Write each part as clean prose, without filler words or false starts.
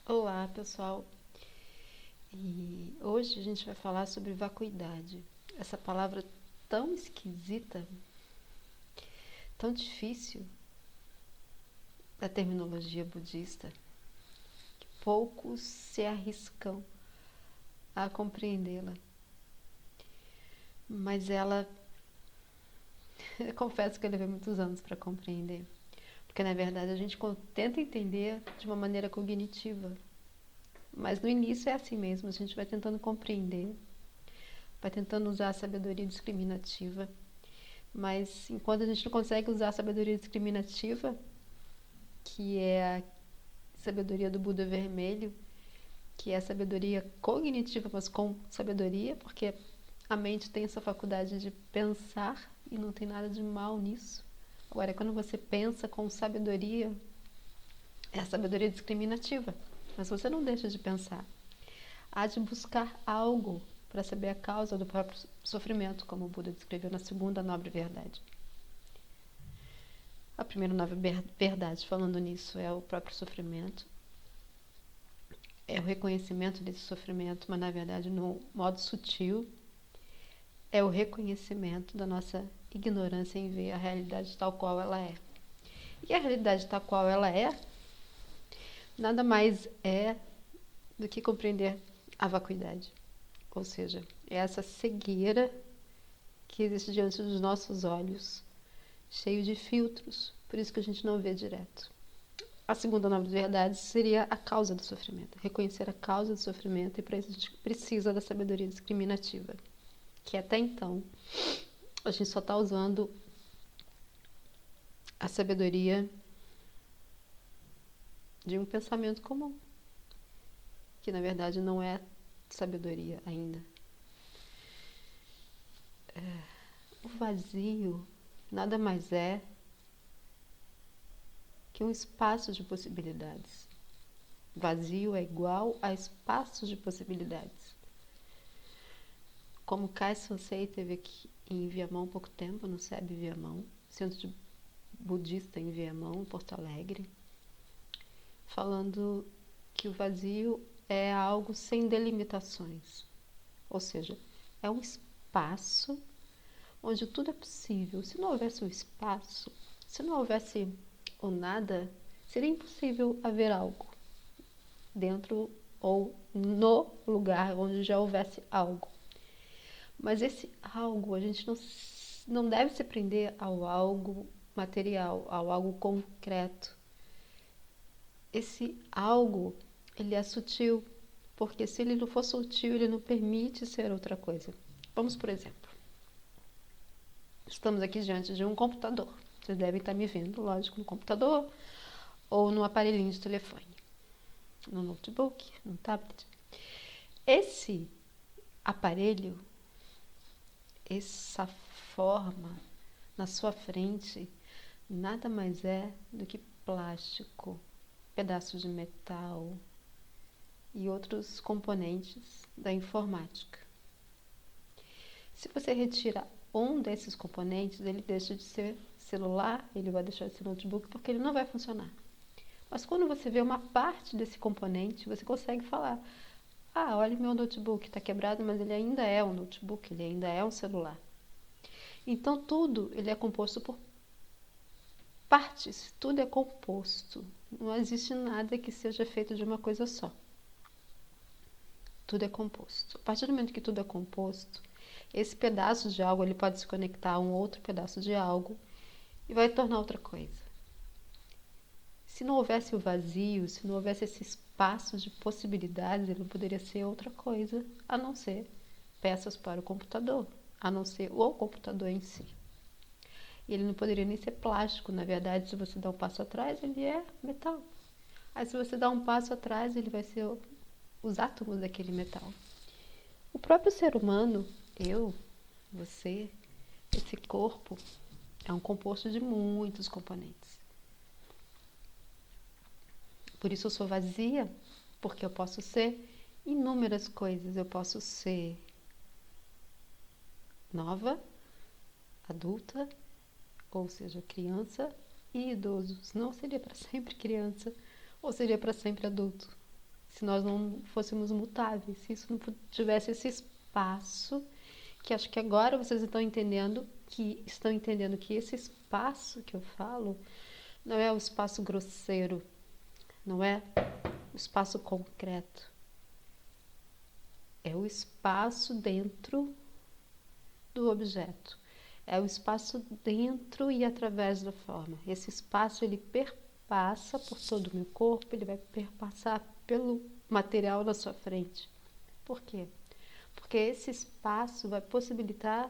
Olá, pessoal. E hoje a gente vai falar sobre vacuidade. Essa palavra tão esquisita, tão difícil da terminologia budista, que poucos se arriscam a compreendê-la. Mas ela, eu confesso que eu levei muitos anos para compreender. Porque na verdade a gente tenta entender de uma maneira cognitiva. Mas no início é assim mesmo, a gente vai tentando compreender, vai tentando usar a sabedoria discriminativa. Mas enquanto a gente não consegue usar a sabedoria discriminativa, que é a sabedoria do Buda vermelho, que é a sabedoria cognitiva, mas com sabedoria, porque a mente tem essa faculdade de pensar e não tem nada de mal nisso. Agora, quando você pensa com sabedoria, é a sabedoria discriminativa, mas você não deixa de pensar. Há de buscar algo para saber a causa do próprio sofrimento, como o Buda descreveu na segunda nobre verdade. A primeira nobre verdade, falando nisso, é o próprio sofrimento. É o reconhecimento desse sofrimento, mas na verdade no modo sutil. É o reconhecimento da nossa ignorância em ver a realidade tal qual ela é. E a realidade tal qual ela é, nada mais é do que compreender a vacuidade. Ou seja, é essa cegueira que existe diante dos nossos olhos, cheio de filtros, por isso que a gente não vê direto. A segunda nobre verdade seria a causa do sofrimento, reconhecer a causa do sofrimento, e para isso a gente precisa da sabedoria discriminativa, que até então a gente só está usando a sabedoria de um pensamento comum, que na verdade não é sabedoria ainda. O vazio nada mais é que um espaço de possibilidades. Vazio é igual a espaço de possibilidades. Como Kai Sensei teve aqui em Viamão há pouco tempo, no SEB Viamão, Centro de Budista em Viamão, em Porto Alegre, falando que o vazio é algo sem delimitações. Ou seja, é um espaço onde tudo é possível. Se não houvesse um espaço, se não houvesse o nada, seria impossível haver algo dentro ou no lugar onde já houvesse algo. Mas esse algo, a gente não deve se prender ao algo material, ao algo concreto. Esse algo, ele é sutil, porque se ele não for sutil, ele não permite ser outra coisa. Vamos, por exemplo, estamos aqui diante de um computador. Vocês devem estar me vendo, lógico, no computador ou no aparelhinho de telefone, no notebook, no tablet. Esse aparelho, essa forma na sua frente, nada mais é do que plástico, pedaços de metal e outros componentes da informática. Se você retira um desses componentes, ele deixa de ser celular, ele vai deixar de ser notebook, porque ele não vai funcionar. Mas quando você vê uma parte desse componente, você consegue falar: ah, olha, meu notebook está quebrado, mas ele ainda é um notebook, ele ainda é um celular. Então tudo ele é composto por partes, tudo é composto. Não existe nada que seja feito de uma coisa só. Tudo é composto. A partir do momento que tudo é composto, esse pedaço de algo ele pode se conectar a um outro pedaço de algo e vai tornar outra coisa. Se não houvesse o vazio, se não houvesse esse espaço de possibilidades, ele não poderia ser outra coisa a não ser peças para o computador, a não ser o computador em si. E ele não poderia nem ser plástico, na verdade, se você dá um passo atrás, ele é metal. Aí se você dá um passo atrás, ele vai ser os átomos daquele metal. O próprio ser humano, eu, você, esse corpo, é um composto de muitos componentes. Por isso eu sou vazia, porque eu posso ser inúmeras coisas. Eu posso ser nova, adulta, ou seja, criança e idoso. Não seria para sempre criança, ou seria para sempre adulto. se nós não fôssemos mutáveis, se isso não tivesse esse espaço, que acho que agora vocês estão entendendo que esse espaço que eu falo não é o espaço grosseiro, não é o espaço concreto, é o espaço dentro do objeto, é o espaço dentro e através da forma. Esse espaço ele perpassa por todo o meu corpo, ele vai perpassar pelo material na sua frente. Por quê? Porque esse espaço vai possibilitar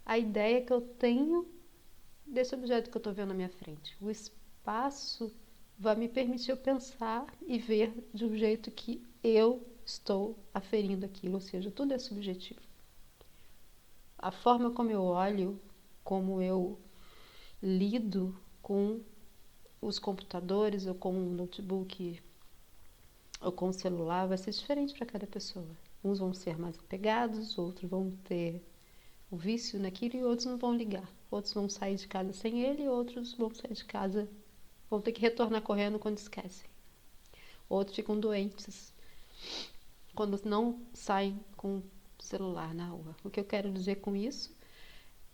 a ideia que eu tenho desse objeto que eu estou vendo na minha frente. O espaço vai me permitir eu pensar e ver de um jeito que eu estou aferindo aquilo, ou seja, tudo é subjetivo. A forma como eu olho, como eu lido com os computadores ou com um notebook ou com o celular vai ser diferente para cada pessoa. Uns vão ser mais apegados, outros vão ter o vício naquilo e outros não vão ligar. Outros vão sair de casa sem ele, outros vão sair de casa, vão ter que retornar correndo quando esquecem. Outros ficam doentes quando não saem com o celular na rua. O que eu quero dizer com isso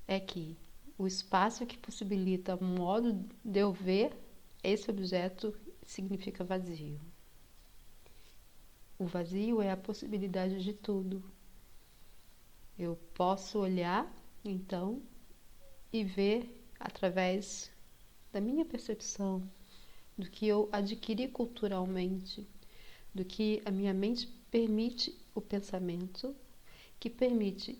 é que o espaço que possibilita o modo de eu ver esse objeto significa vazio. O vazio é a possibilidade de tudo. Eu posso olhar, então, e ver através da minha percepção, do que eu adquiri culturalmente, do que a minha mente permite o pensamento, que permite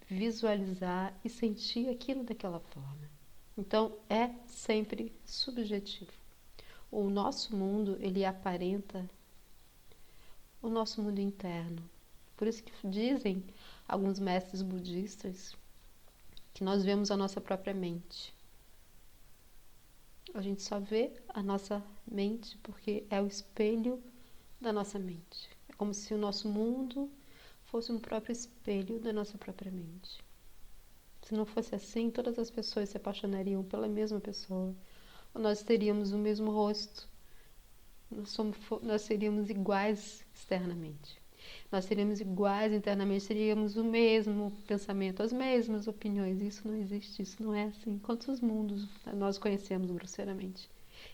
visualizar e sentir aquilo daquela forma. Então, é sempre subjetivo. O nosso mundo, ele aparenta o nosso mundo interno. Por isso que dizem alguns mestres budistas que nós vemos a nossa própria mente. A gente só vê a nossa mente porque é o espelho da nossa mente. É como se o nosso mundo fosse um próprio espelho da nossa própria mente. Se não fosse assim, todas as pessoas se apaixonariam pela mesma pessoa. Ou nós teríamos o mesmo rosto. Nós seríamos iguais externamente. Nós seríamos iguais internamente, teríamos o mesmo pensamento, as mesmas opiniões. Isso não existe, isso não é assim. Quantos mundos nós conhecemos grosseiramente?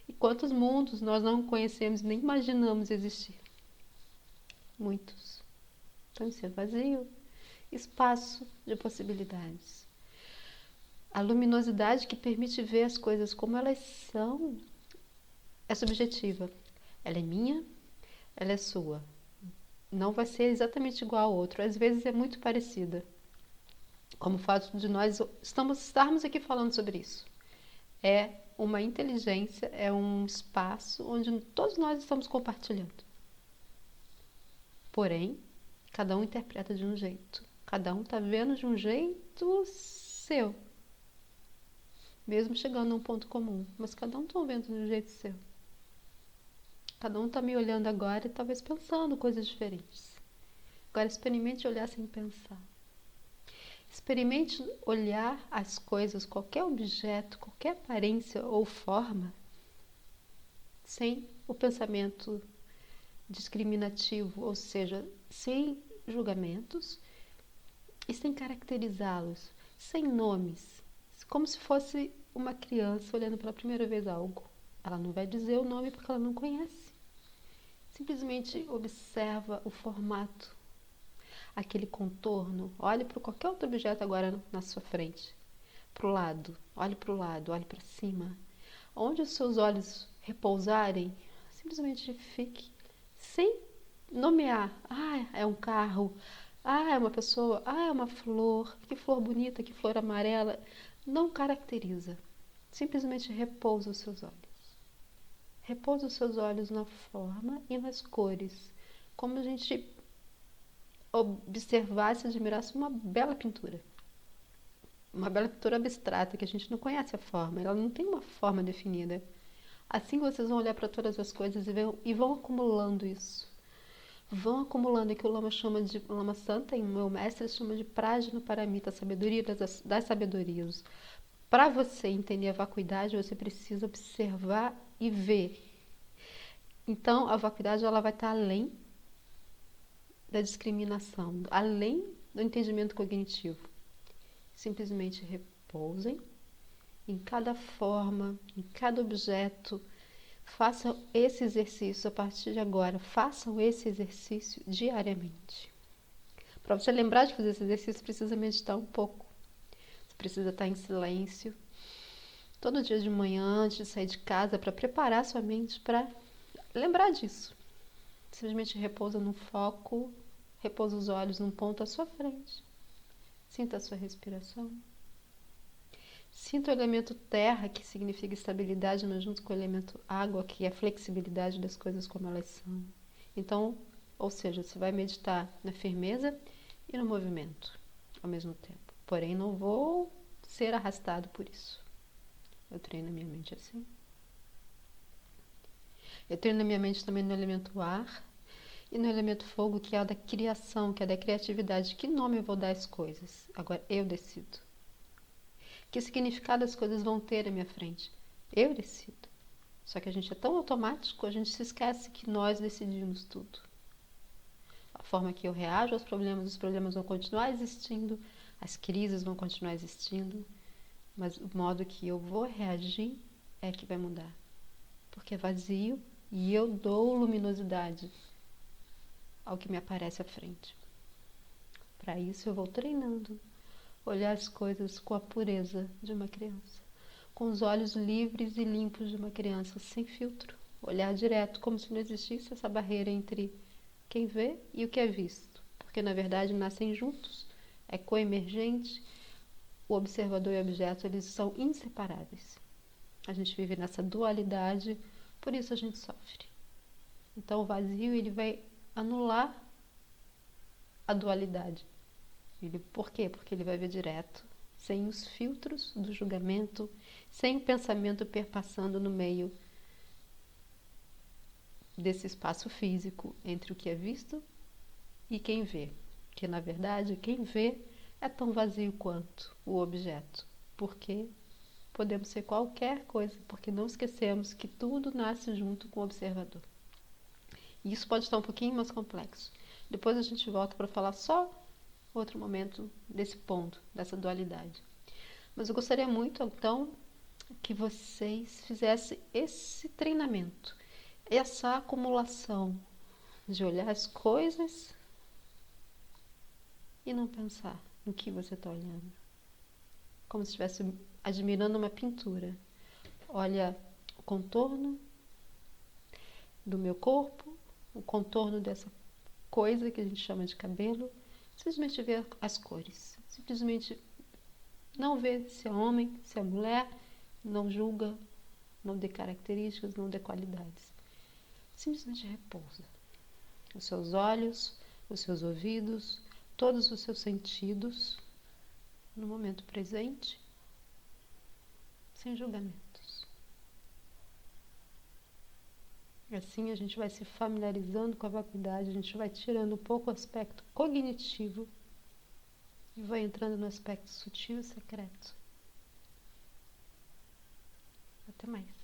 E quantos mundos nós não conhecemos nem imaginamos existir? Muitos. Então isso é vazio, espaço de possibilidades. A luminosidade que permite ver as coisas como elas são é subjetiva. Ela é minha, ela é sua. Não vai ser exatamente igual ao outro. Às vezes é muito parecida. Como o fato de nós estarmos aqui falando sobre isso. É uma inteligência, é um espaço onde todos nós estamos compartilhando. Porém, cada um interpreta de um jeito. Cada um está vendo de um jeito seu. Mesmo chegando a um ponto comum. Mas cada um está vendo de um jeito seu. Cada um está me olhando agora e talvez pensando coisas diferentes. Agora experimente olhar sem pensar. Experimente olhar as coisas, qualquer objeto, qualquer aparência ou forma, sem o pensamento discriminativo, ou seja, sem julgamentos e sem caracterizá-los, sem nomes, como se fosse uma criança olhando pela primeira vez algo. Ela não vai dizer o nome porque ela não conhece. Simplesmente observa o formato, aquele contorno. Olhe para qualquer outro objeto agora na sua frente. Para o lado, olhe para cima. Onde os seus olhos repousarem, simplesmente fique sem nomear. Ah, é um carro. Ah, é uma pessoa. Ah, é uma flor. Que flor bonita, que flor amarela. Não caracteriza. Simplesmente repousa os seus olhos. Repousa os seus olhos na forma e nas cores. Como a gente observasse e admirasse uma bela pintura. Uma bela pintura abstrata, que a gente não conhece a forma. Ela não tem uma forma definida. Assim vocês vão olhar para todas as coisas e vão acumulando isso. Vão acumulando o que o Lama chama de, o Lama Santa, e o meu mestre chama de Prajna Paramita, a sabedoria das sabedorias. Para você entender a vacuidade, você precisa observar e ver. Então, a vacuidade ela vai estar além da discriminação, além do entendimento cognitivo. Simplesmente repousem em cada forma, em cada objeto. Façam esse exercício a partir de agora. Façam esse exercício diariamente. Para você lembrar de fazer esse exercício, precisa meditar um pouco. Você precisa estar em silêncio. Todo dia de manhã, antes de sair de casa, para preparar sua mente para lembrar disso. Simplesmente repousa no foco, repousa os olhos num ponto à sua frente. Sinta a sua respiração. Sinta o elemento terra, que significa estabilidade, mas junto com o elemento água, que é a flexibilidade das coisas como elas são. Então, ou seja, você vai meditar na firmeza e no movimento ao mesmo tempo. Porém, não vou ser arrastado por isso. Eu treino a minha mente assim. Eu treino a minha mente também no elemento ar e no elemento fogo, que é o da criação, que é da criatividade. Que nome eu vou dar às coisas? Agora eu decido. Que significado as coisas vão ter à minha frente? Eu decido. Só que a gente é tão automático, a gente se esquece que nós decidimos tudo. A forma que eu reajo aos problemas, os problemas vão continuar existindo, as crises vão continuar existindo, mas o modo que eu vou reagir é que vai mudar. Porque é vazio e eu dou luminosidade ao que me aparece à frente. Para isso eu vou treinando, olhar as coisas com a pureza de uma criança, com os olhos livres e limpos de uma criança, sem filtro, olhar direto, como se não existisse essa barreira entre quem vê e o que é visto, porque na verdade nascem juntos, é coemergente, o observador e o objeto eles são inseparáveis. A gente vive nessa dualidade, por isso a gente sofre. Então o vazio ele vai anular a dualidade. Por quê? Porque ele vai ver direto, sem os filtros do julgamento, sem o pensamento perpassando no meio desse espaço físico entre o que é visto e quem vê. Que na verdade quem vê é tão vazio quanto o objeto. Porque podemos ser qualquer coisa, porque não esquecemos que tudo nasce junto com o observador. E isso pode estar um pouquinho mais complexo. Depois a gente volta para falar só outro momento desse ponto, dessa dualidade. Mas eu gostaria muito, então, que vocês fizessem esse treinamento, essa acumulação de olhar as coisas e não pensar no que você está olhando. Como se estivesse admirando uma pintura. Olha o contorno do meu corpo, o contorno dessa coisa que a gente chama de cabelo, simplesmente ver as cores, simplesmente não ver se é homem, se é mulher, não julga, não dê características, não dê qualidades. Simplesmente repousa. Os seus olhos, os seus ouvidos, todos os seus sentidos no momento presente, sem julgamentos. Assim a gente vai se familiarizando com a vacuidade, a gente vai tirando um pouco o aspecto cognitivo e vai entrando no aspecto sutil e secreto. Até mais.